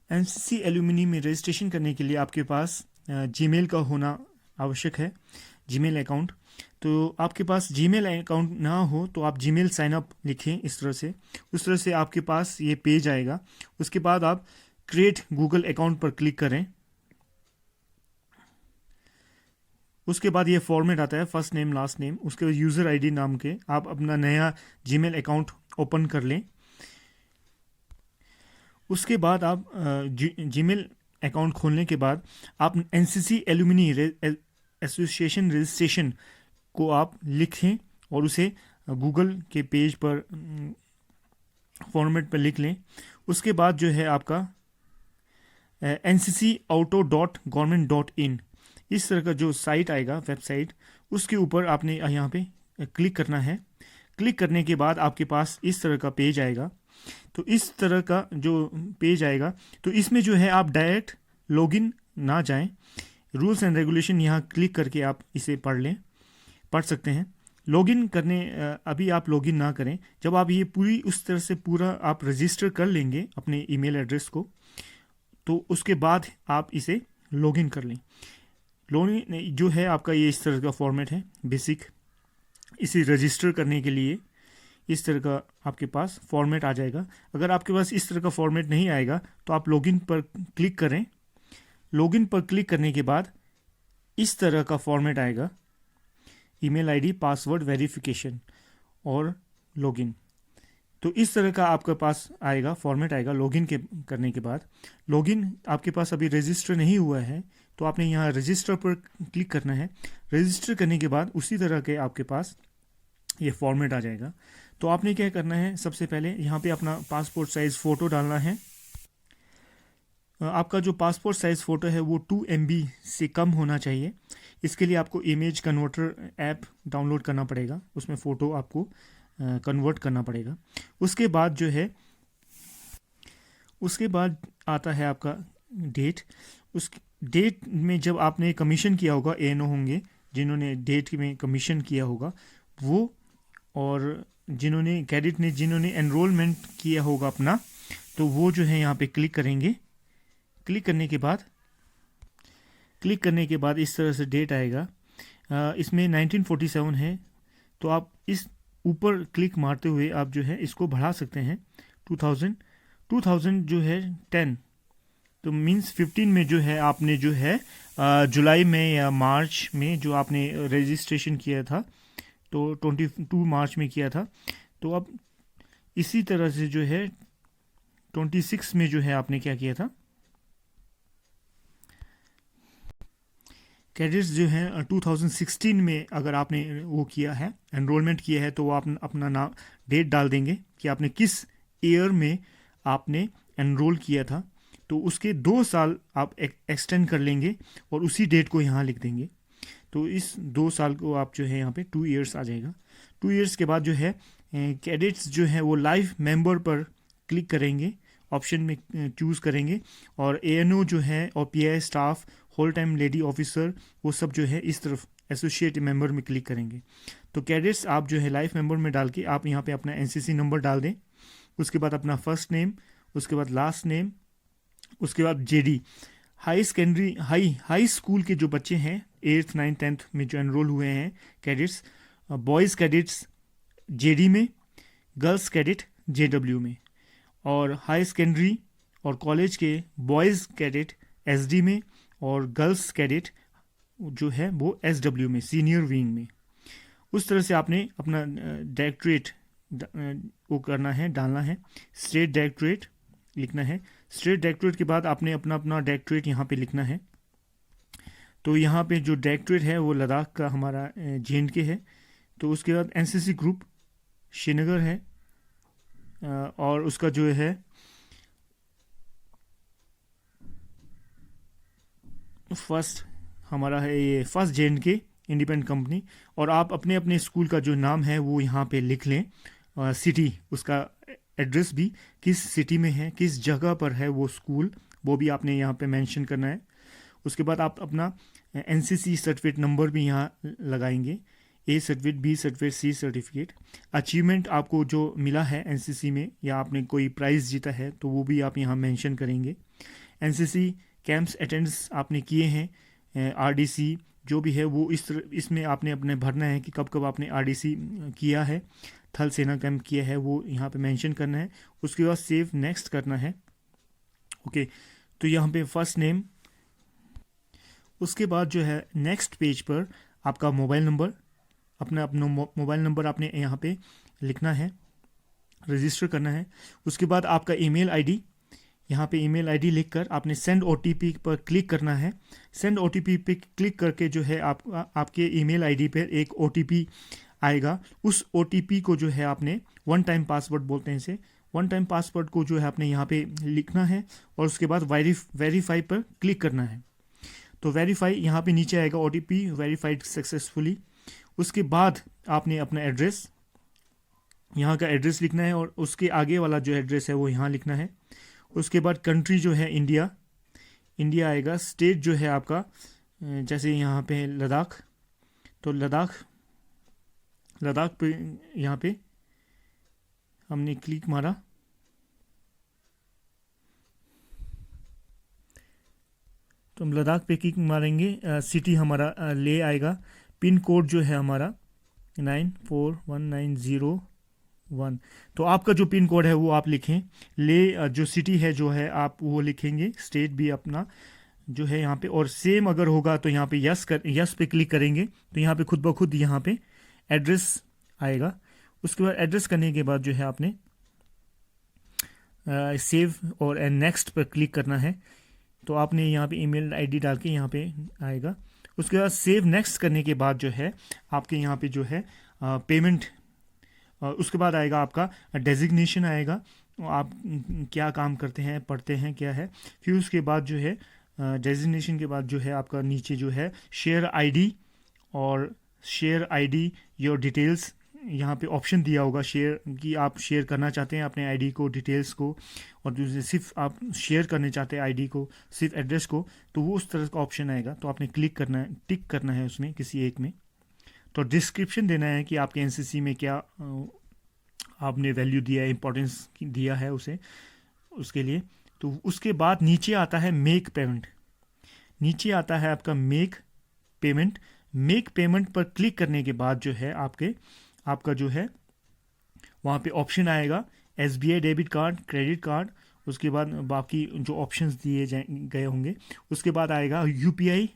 NCC alumni में registration करने के लिए आपके पास जीमेल का होना आवश्यक है, जीमेल अकाउंट। तो आपके पास जीमेल अकाउंट ना हो तो आप जीमेल साइन अप लिखें इस तरह से, उस तरह से आपके पास ये पेज आएगा। उसके बाद आप क्रिएट गूगल अकाउंट पर क्लिक करें। उसके बाद ये फॉर्मेट आता है, फर्स्ट नेम लास्ट नेम, उसके बाद यूज़र आईडी नाम के आप अपना नया जीमेल अकाउंट ओपन कर लें। उसके बाद आप जीमेल अकाउंट खोलने के बाद आप एनसीसी एलुमनी एसोसिएशन रजिस्ट्रेशन को आप लिखें और उसे गूगल के पेज पर फॉर्मेट पर लिख लें। उसके बाद जो है आपका ncauto.government.in इस तरह का जो साइट आएगा, वेबसाइट, उसके ऊपर आपने यहाँ पे क्लिक करना है। क्लिक करने के बाद आपके पास इस तरह का पेज आएगा। तो इस तरह का जो पेज आएगा तो इसमें जो है आप डायरेक्ट लॉगिन ना जाएं, रूल्स एंड रेगुलेशन यहाँ क्लिक करके आप इसे पढ़ सकते हैं। लॉगिन करने अभी आप लॉगिन ना करें, जब आप ये पूरी उस तरह से पूरा आप रजिस्टर कर लेंगे अपने ईमेल एड्रेस को, तो उसके बाद आप इसे लॉगिन कर लें। लॉगिन जो है आपका ये इस तरह का फॉर्मेट है बेसिक। इसे रजिस्टर करने के लिए इस तरह का आपके पास फॉर्मेट आ जाएगा। अगर आपके पास इस तरह का फॉर्मेट नहीं आएगा तो आप लॉगिन पर क्लिक करें। लॉगिन पर क्लिक करने के बाद इस तरह का फॉर्मेट आएगा, ईमेल आईडी, पासवर्ड वेरिफिकेशन और लॉगिन। तो इस तरह का आपके पास आएगा, फॉर्मेट आएगा लॉगिन के करने के बाद। लॉगिन आपके पास अभी रजिस्टर नहीं हुआ है तो आपने यहाँ रजिस्टर पर क्लिक करना है। रजिस्टर करने के बाद उसी तरह के आपके पास ये फॉर्मेट आ जाएगा। तो आपने क्या करना है, सबसे पहले यहाँ पे अपना पासपोर्ट साइज़ फ़ोटो डालना है। आपका जो पासपोर्ट साइज़ फ़ोटो है वो 2 MB से कम होना चाहिए। इसके लिए आपको इमेज कन्वर्टर ऐप डाउनलोड करना पड़ेगा, उसमें फ़ोटो आपको कन्वर्ट करना पड़ेगा। उसके बाद जो है, उसके बाद आता है आपका डेट। उस डेट में जब आपने कमीशन किया होगा, ANO होंगे जिन्होंने डेट में कमीशन किया होगा वो, और जिन्होंने कैडेट ने जिन्होंने एनरोलमेंट किया होगा अपना, तो वो जो है यहाँ पे क्लिक करेंगे। क्लिक करने के बाद इस तरह से डेट आएगा। इसमें 1947 है, तो आप इस ऊपर क्लिक मारते हुए आप जो है इसको बढ़ा सकते हैं 2000 जो है 10, तो मींस 15 में जो है आपने जो है जुलाई में या मार्च में जो आपने रजिस्ट्रेशन किया था, तो 22 मार्च में किया था। तो अब इसी तरह से जो है 26 में जो है आपने क्या किया था, कैडेट्स जो हैं 2016 में अगर आपने वो किया है, एनरोलमेंट किया है, तो वो आप अपना नाम डेट डाल देंगे कि आपने किस ईयर में आपने एनरोल किया था। तो उसके 2 साल आप एक्सटेंड कर लेंगे और उसी डेट को यहाँ लिख देंगे। तो इस 2 साल को आप जो है यहाँ पे 2 इयर्स आ जाएगा। 2 इयर्स के बाद जो है कैडेट्स जो है वो लाइव मेंबर पर क्लिक करेंगे, ऑप्शन में चूज़ करेंगे, और ANO जो है और PI staff, whole time lady officer, वो सब जो है इस तरफ एसोसिएट मेंबर में क्लिक करेंगे। तो कैडेट्स आप जो है लाइव मेंबर में डाल के आप यहाँ पे अपना NCC नंबर डाल दें। उसके बाद अपना फर्स्ट नेम, उसके बाद लास्ट नेम, उसके बाद JD। High secondary high school के जो बच्चे हैं 8th 9th 10th में जो एनरोल हुए हैं कैडेट्स, बॉयज़ कैडेट्स JD में, गर्ल्स कैडेट JW में, और हाई सेकेंडरी और कॉलेज के बॉयज़ कैडेट SD में और गर्ल्स कैडेट जो है वो SW में, सीनियर विंग में। उस तरह से आपने अपना डायरेक्टरेट वो करना है, डालना है, स्टेट डायरेक्टरेट लिखना है। स्टेट डायरेक्टरेट के बाद आपने अपना डायरेक्टरेट यहाँ पे लिखना है। तो यहाँ पे जो डायरेक्टरेट है वो लद्दाख का हमारा JNK है। तो उसके बाद NCC ग्रुप श्रीनगर है, और उसका जो है फर्स्ट हमारा है ये फर्स्ट JNK इंडिपेंडेंट कंपनी। और आप अपने अपने स्कूल का जो नाम है वो यहाँ पे लिख लें, सिटी, उसका एड्रेस भी किस सिटी में है, किस जगह पर है वो स्कूल, वो भी आपने यहाँ पे मेंशन करना है। उसके बाद आप अपना NCC सर्टिफिकेट नंबर भी यहाँ लगाएंगे। A certificate, B certificate, C certificate. Achievement आपको जो मिला है एनसीसी में या आपने कोई प्राइज़ जीता है तो वो भी आप यहाँ मेंशन करेंगे। एनसीसी कैंप्स अटेंड्स आपने किए हैं, आरडीसी जो भी है वो इसमें आपने अपने भरना है कि कब कब आपने आरडीसी किया है, थल सेना कैंप किया है, वो यहाँ पे मेंशन करना है। उसके बाद सेव नेक्स्ट करना है। ओके, तो यहाँ पे फर्स्ट नेम, उसके बाद जो है नेक्स्ट पेज पर आपका मोबाइल नंबर, अपना मोबाइल नंबर आपने यहाँ पे लिखना है, रजिस्टर करना है। उसके बाद आपका ईमेल आईडी, यहाँ पे ईमेल आईडी लिखकर आपने सेंड ओटीपी पर क्लिक करना है। सेंड ओटीपी पे क्लिक करके जो है आपके ईमेल आईडी पर एक ओटीपी आएगा। उस ओटीपी को जो है आपने वन टाइम पासवर्ड बोलते हैं इसे, वन टाइम पासवर्ड को जो है आपने यहाँ पे लिखना है और उसके बाद वेरीफाई पर क्लिक करना है। तो वेरीफाई यहाँ पे नीचे आएगा, ओटीपी वेरीफाइड सक्सेसफुली। उसके बाद आपने अपना एड्रेस, यहाँ का एड्रेस लिखना है और उसके आगे वाला जो एड्रेस है वो यहाँ लिखना है। उसके बाद कंट्री जो है इंडिया आएगा। स्टेट जो है आपका, जैसे यहाँ पे है लद्दाख, तो लद्दाख पे यहाँ पे हमने क्लिक मारा, तो हम लद्दाख पे क्लिक मारेंगे। सिटी हमारा ले आएगा। पिन कोड जो है हमारा 941901। तो आपका जो पिन कोड है वो आप लिखें। ले जो सिटी है जो है आप वो लिखेंगे, स्टेट भी अपना जो है यहाँ पे। और सेम अगर होगा तो यहाँ पे यस पे क्लिक करेंगे तो यहाँ पे खुद ब खुद यहाँ पे एड्रेस आएगा। उसके बाद एड्रेस करने के बाद जो है आपने सेव और नेक्स्ट पर क्लिक करना है। तो आपने यहाँ पे ईमेल आईडी डाल के यहाँ पे आएगा। उसके बाद सेव नेक्स्ट करने के बाद जो है आपके यहाँ पे जो है पेमेंट, उसके बाद आएगा आपका डेजिग्नेशन आएगा, आप क्या काम करते हैं, पढ़ते हैं, क्या है। फिर उसके बाद जो है डेजिग्नेशन के बाद जो है आपका नीचे जो है शेयर आईडी योर डिटेल्स, यहाँ पे ऑप्शन दिया होगा शेयर कि आप शेयर करना चाहते हैं अपने आईडी को, डिटेल्स को, और दूसरे सिर्फ आप शेयर करने चाहते हैं आईडी को, सिर्फ एड्रेस को, तो वो उस तरह का ऑप्शन आएगा। तो आपने क्लिक करना है, टिक करना है उसमें किसी एक में। तो डिस्क्रिप्शन देना है कि आपके एनसीसी में क्या आपने वैल्यू दिया है, इंपॉर्टेंस दिया है उसे, उसके लिए। तो उसके बाद नीचे आता है मेक पेमेंट, नीचे आता है आपका मेक पेमेंट। मेक पेमेंट पर क्लिक करने के बाद जो है आपका जो है वहाँ पे ऑप्शन आएगा SBI debit card, credit card, उसके बाद बाकी जो ऑप्शंस दिए गए होंगे। उसके बाद आएगा यूपीआई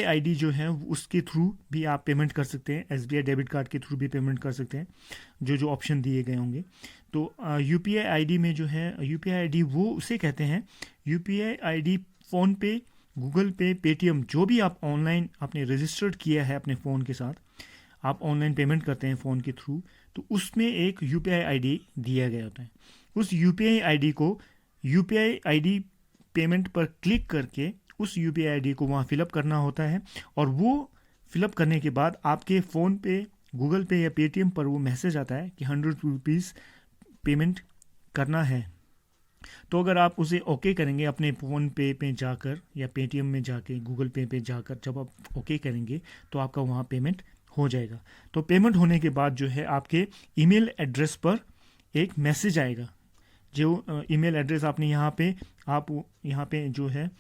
आईडी जो है उसके थ्रू भी आप पेमेंट कर सकते हैं, एसबीआई डेबिट कार्ड के थ्रू भी पेमेंट कर सकते हैं, जो ऑप्शन दिए गए होंगे। तो यूपीआई आईडी में जो है, यूपीआई आईडी वो उसे कहते हैं, यूपीआई आईडी फ़ोन पे, गूगल पे, पेटीएम, जो भी आप ऑनलाइन आपने रजिस्टर्ड किया है अपने फ़ोन के साथ, आप ऑनलाइन पेमेंट करते हैं फ़ोन के थ्रू, तो उसमें एक यूपीआई आईडी दिया गया होता है। उस यूपीआई आईडी को यूपीआई आईडी पेमेंट पर क्लिक करके उस यूपीआई आईडी को वहाँ फिलअप करना होता है, और वो फिलअप करने के बाद आपके फ़ोन पे, गूगल पे या पेटीएम पर वो मैसेज आता है कि 100 रुपीज़ पेमेंट करना है। तो अगर आप उसे ओके करेंगे अपने फ़ोन पे जाकर या पेटीएम में जाके, गूगल पे जाकर जब आप ओके करेंगे तो आपका वहाँ पेमेंट हो जाएगा। तो पेमेंट होने के बाद जो है आपके ईमेल एड्रेस पर एक मैसेज आएगा। जो ईमेल एड्रेस आपने यहाँ पे जो है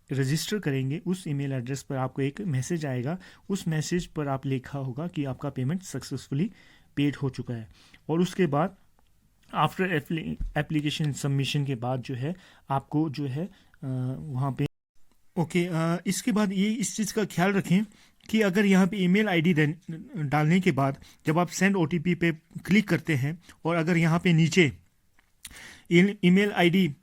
रजिस्टर करेंगे, उस ईमेल एड्रेस पर आपको एक मैसेज आएगा। उस मैसेज पर आप लिखा होगा कि आपका पेमेंट सक्सेसफुली पेड हो चुका है। और उसके बाद आफ्टर एप्लीकेशन सबमिशन के बाद जो है आपको जो है वहाँ पे इसके बाद ये इस चीज़ का ख्याल रखें कि अगर यहाँ पे ईमेल आईडी डालने के बाद जब आप सेंड ओटीपी पे क्लिक करते हैं और अगर यहाँ पे नीचे email ID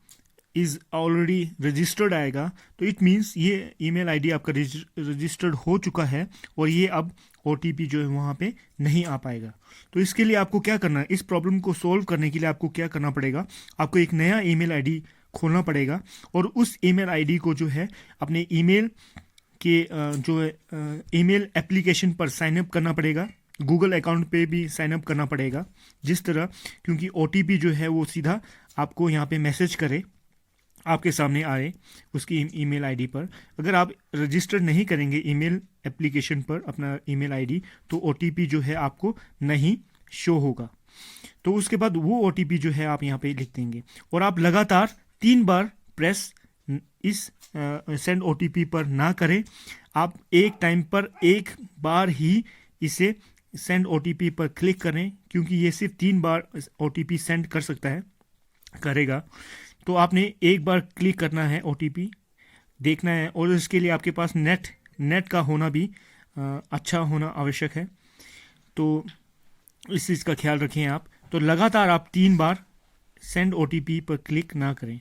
is already registered आएगा, तो इट मीन्स ये ईमेल आईडी आपका रजिस्टर्ड हो चुका है और ये अब ओटीपी जो है वहाँ पे नहीं आ पाएगा। तो इसके लिए आपको क्या करना है, इस प्रॉब्लम को सोल्व करने के लिए आपको क्या करना पड़ेगा, आपको एक नया ईमेल आईडी खोलना पड़ेगा और उस ईमेल आईडी को जो है अपने ईमेल के जो है ईमेल एप्लीकेशन पर साइन अप करना पड़ेगा, गूगल अकाउंट पे भी साइन अप करना पड़ेगा जिस तरह, क्योंकि ओटीपी जो है वो सीधा आपको यहाँ पे मैसेज करे आपके सामने आए उसकी ईमेल आईडी पर। अगर आप रजिस्टर नहीं करेंगे ईमेल एप्लीकेशन पर अपना ईमेल आईडी, तो ओटीपी जो है आपको नहीं शो होगा। तो उसके बाद वो ओटीपी जो है आप यहाँ पे लिख देंगे और आप लगातार 3 बार प्रेस इस सेंड ओटीपी पर ना करें। आप एक टाइम पर एक बार ही इसे सेंड ओटीपी पर क्लिक करें, क्योंकि ये सिर्फ 3 बार ओटीपी सेंड कर सकता है, करेगा। तो आपने एक बार क्लिक करना है, ओटीपी देखना है, और इसके लिए आपके पास नेट का होना भी अच्छा होना आवश्यक है। तो इस चीज़ का ख्याल रखें आप। तो लगातार आप 3 बार सेंड ओटीपी पर क्लिक ना करें,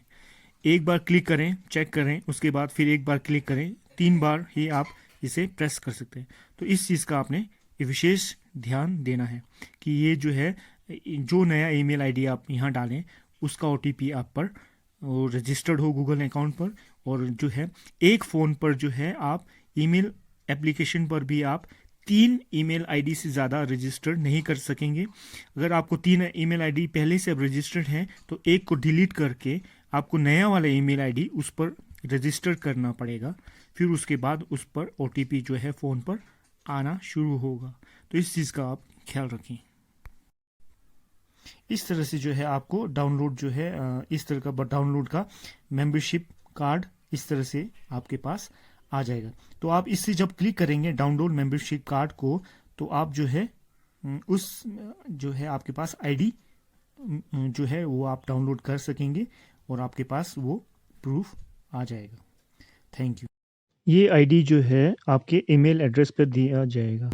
एक बार क्लिक करें, चेक करें, उसके बाद फिर एक बार क्लिक करें, 3 बार ही आप इसे प्रेस कर सकते हैं। तो इस चीज़ का आपने विशेष ध्यान देना है कि ये जो है, जो नया ईमेल आईडी आप यहाँ डालें उसका ओटीपी आप पर रजिस्टर्ड हो गूगल अकाउंट पर, और जो है एक फ़ोन पर जो है आप ईमेल एप्लीकेशन पर भी आप 3 ईमेल आईडी से ज़्यादा रजिस्टर नहीं कर सकेंगे। अगर आपको 3 ईमेल आईडी पहले से अब रजिस्टर्ड हैं तो एक को डिलीट करके आपको नया वाला ईमेल आईडी उस पर रजिस्टर करना पड़ेगा। फिर उसके बाद उस पर ओटीपी जो है फ़ोन पर आना शुरू होगा। तो इस चीज़ का आप ख्याल रखें। इस तरह से जो है आपको डाउनलोड जो है इस तरह का डाउनलोड का मेंबरशिप कार्ड इस तरह से आपके पास आ जाएगा। तो आप इससे जब क्लिक करेंगे डाउनलोड मेंबरशिप कार्ड को, तो आप जो है उस जो है आपके पास आईडी जो है वो आप डाउनलोड कर सकेंगे और आपके पास वो प्रूफ आ जाएगा। Thank you. ये आईडी जो है आपके ईमेल एड्रेस पर दिया जाएगा।